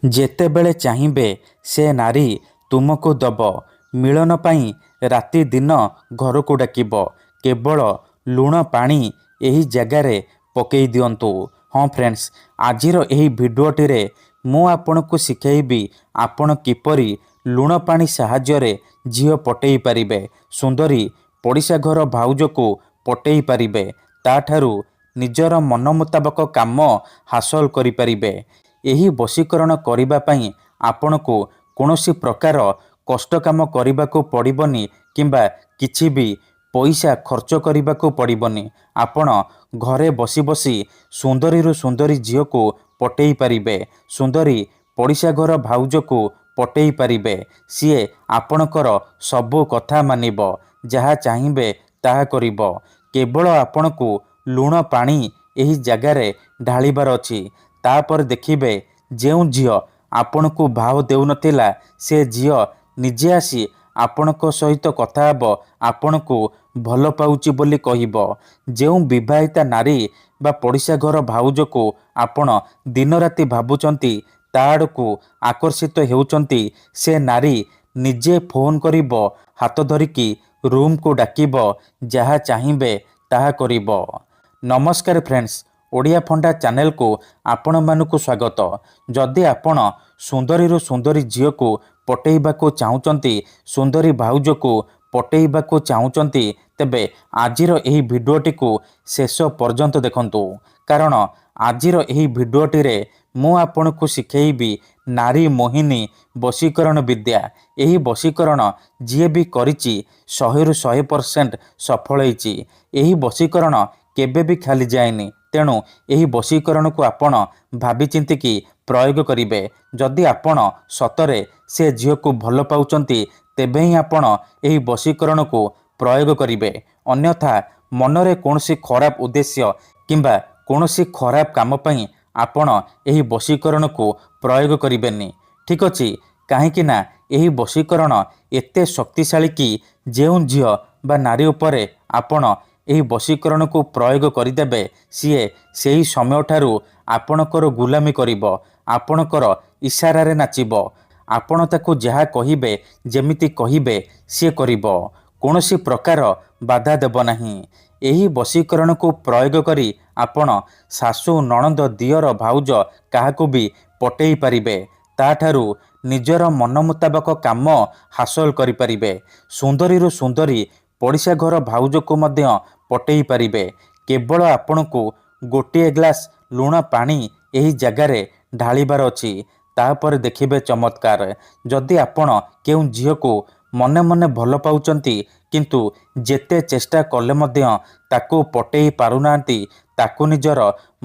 ଯେତେବେଳେ ଚାହିଁବେ ସେ ନାରୀ ତୁମକୁ ଦବ। ମିଳନ ପାଇଁ ରାତି ଦିନ ଘରକୁ ଡାକିବ। କେବଳ ଲୁଣ ପାଣି ଏହି ଜାଗାରେ ପକେଇ ଦିଅନ୍ତୁ। ହଁ ଫ୍ରେଣ୍ଡସ୍, ଆଜିର ଏହି ଭିଡ଼ିଓଟିରେ ମୁଁ ଆପଣଙ୍କୁ ଶିଖେଇବି ଆପଣ କିପରି ଲୁଣ ପାଣି ସାହାଯ୍ୟରେ ଝିଅ ପଟେଇ ପାରିବେ। ସୁନ୍ଦରୀ ପଡ଼ିଶା ଘର ଭାଉଜକୁ ପଟେଇ ପାରିବେ। ତାଠାରୁ ନିଜର ମନ ମୁତାବକ କାମ ହାସଲ କରିପାରିବେ। ଏହି ବଶୀକରଣ କରିବା ପାଇଁ ଆପଣଙ୍କୁ କୌଣସି ପ୍ରକାର କଷ୍ଟ କାମ କରିବାକୁ ପଡ଼ିବନି କିମ୍ବା କିଛି ବି ପଇସା ଖର୍ଚ୍ଚ କରିବାକୁ ପଡ଼ିବନି। ଆପଣ ଘରେ ବସି ବସି ସୁନ୍ଦରୀରୁ ସୁନ୍ଦରୀ ଝିଅକୁ ପଟେଇ ପାରିବେ। ସୁନ୍ଦରୀ ପଡ଼ିଶା ଘର ଭାଉଜକୁ ପଟେଇ ପାରିବେ। ସିଏ ଆପଣଙ୍କର ସବୁ କଥା ମାନିବ, ଯାହା ଚାହିଁବେ ତାହା କରିବ। କେବଳ ଆପଣଙ୍କୁ ଲୁଣ ପାଣି ଏହି ଜାଗାରେ ଢାଳିବାର ଅଛି। ତାପରେ ଦେଖିବେ ଯେଉଁ ଝିଅ ଆପଣଙ୍କୁ ଭାव ଦେଉନଥିଲା ସେ ଝିଅ ନିଜେ ଆସି ଆପଣଙ୍କ ସହିତ କଥା ହେବ, ଆପଣଙ୍କୁ ଭଲ ପାଉଛି ବୋଲି କହିବ। ଯେଉଁ ବିବାହିତା ନାରୀ ବା ପଡ଼ିଶା ଘର ଭାଉଜକୁ ଆପଣ ଦିନ ରାତି ଭାବୁଛନ୍ତି, ତା ଆଡ଼କୁ ଆକର୍ଷିତ ହେଉଛନ୍ତି, ସେ ନାରୀ ନିଜେ ଫୋନ୍ କରିବ, ହାତ ଧରିକି ରୁମ୍କୁ ଡାକିବ, ଯାହା ଚାହିଁବେ ତାହା କରିବ। ନମସ୍କାର ଫ୍ରେଣ୍ଡସ୍, ଓଡ଼ିଆ ଫଣ୍ଡା ଚ୍ୟାନେଲକୁ ଆପଣମାନଙ୍କୁ ସ୍ୱାଗତ। ଯଦି ଆପଣ ସୁନ୍ଦରୀରୁ ସୁନ୍ଦରୀ ଝିଅକୁ ପଟେଇବାକୁ ଚାହୁଁଛନ୍ତି, ସୁନ୍ଦରୀ ଭାଉଜକୁ ପଟେଇବାକୁ ଚାହୁଁଛନ୍ତି, ତେବେ ଆଜିର ଏହି ଭିଡ଼ିଓଟିକୁ ଶେଷ ପର୍ଯ୍ୟନ୍ତ ଦେଖନ୍ତୁ। କାରଣ ଆଜିର ଏହି ଭିଡ଼ିଓଟିରେ ମୁଁ ଆପଣଙ୍କୁ ଶିଖେଇବି ନାରୀ ମୋହିନୀ ବଶୀକରଣ ବିଦ୍ୟା। ଏହି ବଶୀକରଣ ଯିଏ ବି କରିଛି 100ରୁ 100% ସଫଳ ହେଇଛି। ଏହି ବଶୀକରଣ କେବେ ବି ଖାଲି ଯାଏନି। ତେଣୁ ଏହି ବଶୀକରଣକୁ ଆପଣ ଭାବିଚିନ୍ତିକି ପ୍ରୟୋଗ କରିବେ। ଯଦି ଆପଣ ସତରେ ସେ ଝିଅକୁ ଭଲ ପାଉଛନ୍ତି, ତେବେ ହିଁ ଆପଣ ଏହି ବଶୀକରଣକୁ ପ୍ରୟୋଗ କରିବେ। ଅନ୍ୟଥା ମନରେ କୌଣସି ଖରାପ ଉଦ୍ଦେଶ୍ୟ କିମ୍ବା କୌଣସି ଖରାପ କାମ ପାଇଁ ଆପଣ ଏହି ବଶୀକରଣକୁ ପ୍ରୟୋଗ କରିବେନି। ଠିକ୍ ଅଛି? କାହିଁକି ନା ଏହି ବଶୀକରଣ ଏତେ ଶକ୍ତିଶାଳୀ କି ଯେଉଁ ଝିଅ ବା ନାରୀ ଉପରେ ଆପଣ ଏହି ବଶୀକରଣକୁ ପ୍ରୟୋଗ କରିଦେବେ, ସିଏ ସେହି ସମୟଠାରୁ ଆପଣଙ୍କର ଗୁଲାମୀ କରିବ, ଆପଣଙ୍କର ଇସାରାରେ ନାଚିବ। ଆପଣ ତାକୁ ଯାହା କହିବେ, ଯେମିତି କହିବେ ସିଏ କରିବ। କୌଣସି ପ୍ରକାର ବାଧା ଦେବ ନାହିଁ। ଏହି ବଶୀକରଣକୁ ପ୍ରୟୋଗ କରି ଆପଣ ଶାଶୁ, ନଣନ୍ଦ, ଦିଅର, ଭାଉଜ କାହାକୁ ବି ପଟେଇ ପାରିବେ। ତାଠାରୁ ନିଜର ମନ ମୁତାବକ କାମ ହାସଲ କରିପାରିବେ। ସୁନ୍ଦରୀରୁ ସୁନ୍ଦରୀ ପଡ଼ିଶା ଘର ଭାଉଜକୁ ମଧ୍ୟ ପଟେଇ ପାରିବେ। କେବଳ ଆପଣଙ୍କୁ ଗୋଟିଏ ଗ୍ଲାସ୍ ଲୁଣ ପାଣି ଏହି ଜାଗାରେ ଢାଳିବାର ଅଛି। ତାପରେ ଦେଖିବେ ଚମତ୍କାର। ଯଦି ଆପଣ କେଉଁ ଝିଅକୁ ମନେ ମନେ ଭଲ ପାଉଛନ୍ତି, କିନ୍ତୁ ଯେତେ ଚେଷ୍ଟା କଲେ ମଧ୍ୟ ତାକୁ ପଟେଇ ପାରୁନାହାନ୍ତି, ତାକୁ ନିଜର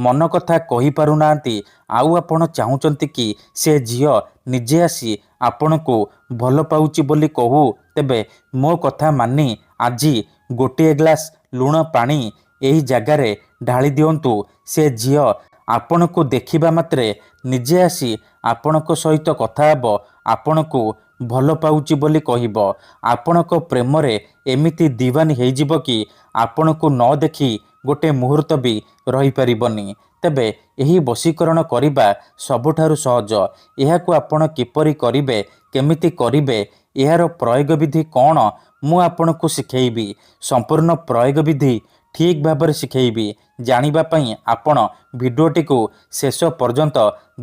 ମନ କଥା କହିପାରୁନାହାନ୍ତି, ଆଉ ଆପଣ ଚାହୁଁଛନ୍ତି କି ସେ ଝିଅ ନିଜେ ଆସି ଆପଣଙ୍କୁ ଭଲ ପାଉଛି ବୋଲି କହୁ, ତେବେ ମୋ କଥା ମାନି ଆଜି ଗୋଟିଏ ଗ୍ଲାସ୍ ଲୁଣ ପାଣି ଏହି ଜାଗାରେ ଢାଳି ଦିଅନ୍ତୁ। ସେ ଝିଅ ଆପଣଙ୍କୁ ଦେଖିବା ମାତ୍ରେ ନିଜେ ଆସି ଆପଣଙ୍କ ସହିତ କଥା ହେବ, ଆପଣଙ୍କୁ ଭଲ ପାଉଛି ବୋଲି କହିବ। ଆପଣଙ୍କ ପ୍ରେମରେ ଏମିତି ଦିୱାନୀ ହେଇଯିବ କି ଆପଣଙ୍କୁ ନ ଦେଖି ଗୋଟେ ମୁହୂର୍ତ୍ତ ବି ରହିପାରିବନି। ତେବେ ଏହି ବଶୀକରଣ କରିବା ସବୁଠାରୁ ସହଜ। ଏହାକୁ ଆପଣ କିପରି କରିବେ, କେମିତି କରିବେ, ଏହାର ପ୍ରୟୋଗ ବିଧି କ'ଣ, ମୁଁ ଆପଣଙ୍କୁ ଶିଖେଇବି। ସମ୍ପୂର୍ଣ୍ଣ ପ୍ରୟୋଗ ବିଧି ଠିକ୍ ଭାବରେ ଶିଖେଇବି। ଜାଣିବା ପାଇଁ ଆପଣ ଭିଡ଼ିଓଟିକୁ ଶେଷ ପର୍ଯ୍ୟନ୍ତ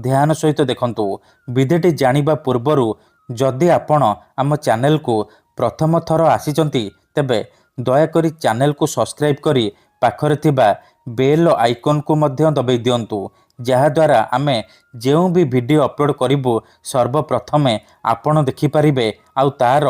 ଧ୍ୟାନ ସହିତ ଦେଖନ୍ତୁ। ବିଧିଟି ଜାଣିବା ପୂର୍ବରୁ ଯଦି ଆପଣ ଆମ ଚ୍ୟାନେଲକୁ ପ୍ରଥମ ଥର ଆସିଛନ୍ତି, ତେବେ ଦୟାକରି ଚ୍ୟାନେଲକୁ ସବସ୍କ୍ରାଇବ୍ କରି ପାଖରେ ଥିବା ବେଲ୍ ଆଇକନ୍କୁ ମଧ୍ୟ ଦବାଇ ଦିଅନ୍ତୁ, ଯାହାଦ୍ୱାରା ଆମେ ଯେଉଁ ବି ଭିଡ଼ିଓ ଅପଲୋଡ଼ କରିବୁ ସର୍ବପ୍ରଥମେ ଆପଣ ଦେଖିପାରିବେ ଆଉ ତାର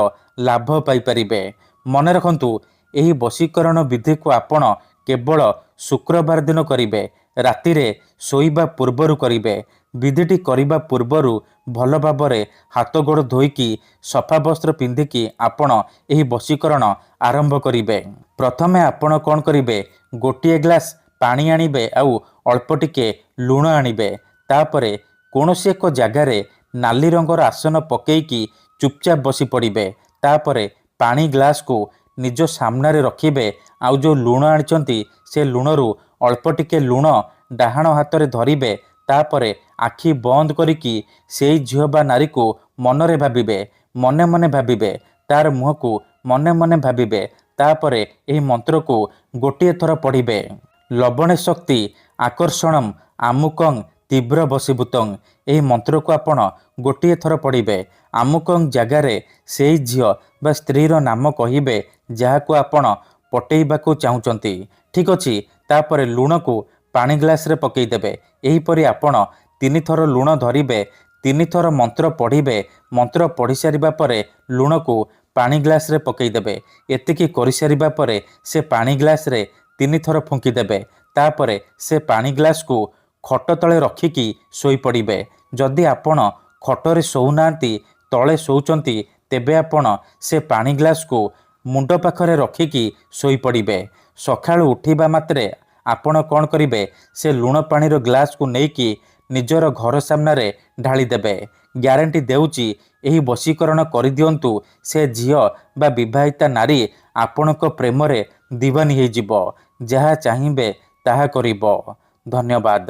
ଲାଭ ପାଇପାରିବେ। ମନେ ରଖନ୍ତୁ, ଏହି ବଶୀକରଣ ବିଧିକୁ ଆପଣ କେବଳ ଶୁକ୍ରବାର ଦିନ କରିବେ। ରାତିରେ ଶୋଇବା ପୂର୍ବରୁ କରିବେ। ବିଧିଟି କରିବା ପୂର୍ବରୁ ଭଲ ଭାବରେ ହାତ ଗୋଡ଼ ଧୋଇକି ସଫା ବସ୍ତ୍ର ପିନ୍ଧିକି ଆପଣ ଏହି ବଶୀକରଣ ଆରମ୍ଭ କରିବେ। ପ୍ରଥମେ ଆପଣ କ'ଣ କରିବେ, ଗୋଟିଏ ଗ୍ଲାସ୍ ପାଣି ଆଣିବେ ଆଉ ଅଳ୍ପ ଟିକେ ଲୁଣ ଆଣିବେ। ତାପରେ କୌଣସି ଏକ ଜାଗାରେ ନାଲି ରଙ୍ଗର ଆସନ ପକେଇକି ଚୁପଚାପ ବସି ପଡ଼ିବେ। ତାପରେ ପାଣି ଗ୍ଲାସ୍କୁ ନିଜ ସାମ୍ନାରେ ରଖିବେ। ଆଉ ଯେଉଁ ଲୁଣ ଆଣିଛନ୍ତି ସେ ଲୁଣରୁ ଅଳ୍ପ ଟିକେ ଲୁଣ ଡାହାଣ ହାତରେ ଧରିବେ। ତାପରେ ଆଖି ବନ୍ଦ କରିକି ସେଇ ଝିଅ ବା ନାରୀକୁ ମନରେ ଭାବିବେ, ମନେ ମନେ ଭାବିବେ, ତାର ମୁହଁକୁ ମନେ ମନେ ଭାବିବେ। ତାପରେ ଏହି ମନ୍ତ୍ରକୁ ଗୋଟିଏ ଥର ପଢ଼ିବେ। ଲବଣେ ଶକ୍ତି ଆକର୍ଷଣମ୍ ଆମୁକଂ ତୀବ୍ର ବଶୀଭୂତଂ। ଏହି ମନ୍ତ୍ରକୁ ଆପଣ ଗୋଟିଏ ଥର ପଢ଼ିବେ। ଆମୁକଂ ଜାଗାରେ ସେଇ ଝିଅ ବା ସ୍ତ୍ରୀର ନାମ କହିବେ ଯାହାକୁ ଆପଣ ପଟେଇବାକୁ ଚାହୁଁଛନ୍ତି। ଠିକ୍ ଅଛି। ତାପରେ ଲୁଣକୁ ପାଣି ଗ୍ଲାସରେ ପକାଇଦେବେ। ଏହିପରି ଆପଣ 3 ଥର ଲୁଣ ଧରିବେ, 3 ଥର ମନ୍ତ୍ର ପଢ଼ିବେ। ମନ୍ତ୍ର ପଢ଼ି ସାରିବା ପରେ ଲୁଣକୁ ପାଣି ଗ୍ଲାସରେ ପକାଇଦେବେ। ଏତିକି କରିସାରିବା ପରେ ସେ ପାଣି ଗ୍ଲାସରେ 3 ଥର ଫୁଙ୍କିଦେବେ। ତାପରେ ସେ ପାଣି ଗ୍ଲାସକୁ ଖଟ ତଳେ ରଖିକି ଶୋଇପଡ଼ିବେ। ଯଦି ଆପଣ ଖଟରେ ଶୋଉନାହାନ୍ତି, ତଳେ ଶୋଉଛନ୍ତି, ତେବେ ଆପଣ ସେ ପାଣି ଗ୍ଲାସକୁ ମୁଣ୍ଡ ପାଖରେ ରଖିକି ଶୋଇପଡ଼ିବେ। ସକାଳୁ ଉଠିବା ମାତ୍ରେ ଆପଣ କ'ଣ କରିବେ, ସେ ଲୁଣ ପାଣିର ଗ୍ଲାସକୁ ନେଇକି ନିଜର ଘର ସାମ୍ନାରେ ଢାଳିଦେବେ। ଗ୍ୟାରେଣ୍ଟି ଦେଉଛି ଏହି ବଶୀକରଣ କରିଦିଅନ୍ତୁ, ସେ ଝିଅ ବା ବିବାହିତା ନାରୀ ଆପଣଙ୍କ ପ୍ରେମରେ ଦିୱାନୀ ହେଇଯିବ। ଯାହା ଚାହିଁବେ ତାହା କରିବ। ଧନ୍ୟବାଦ।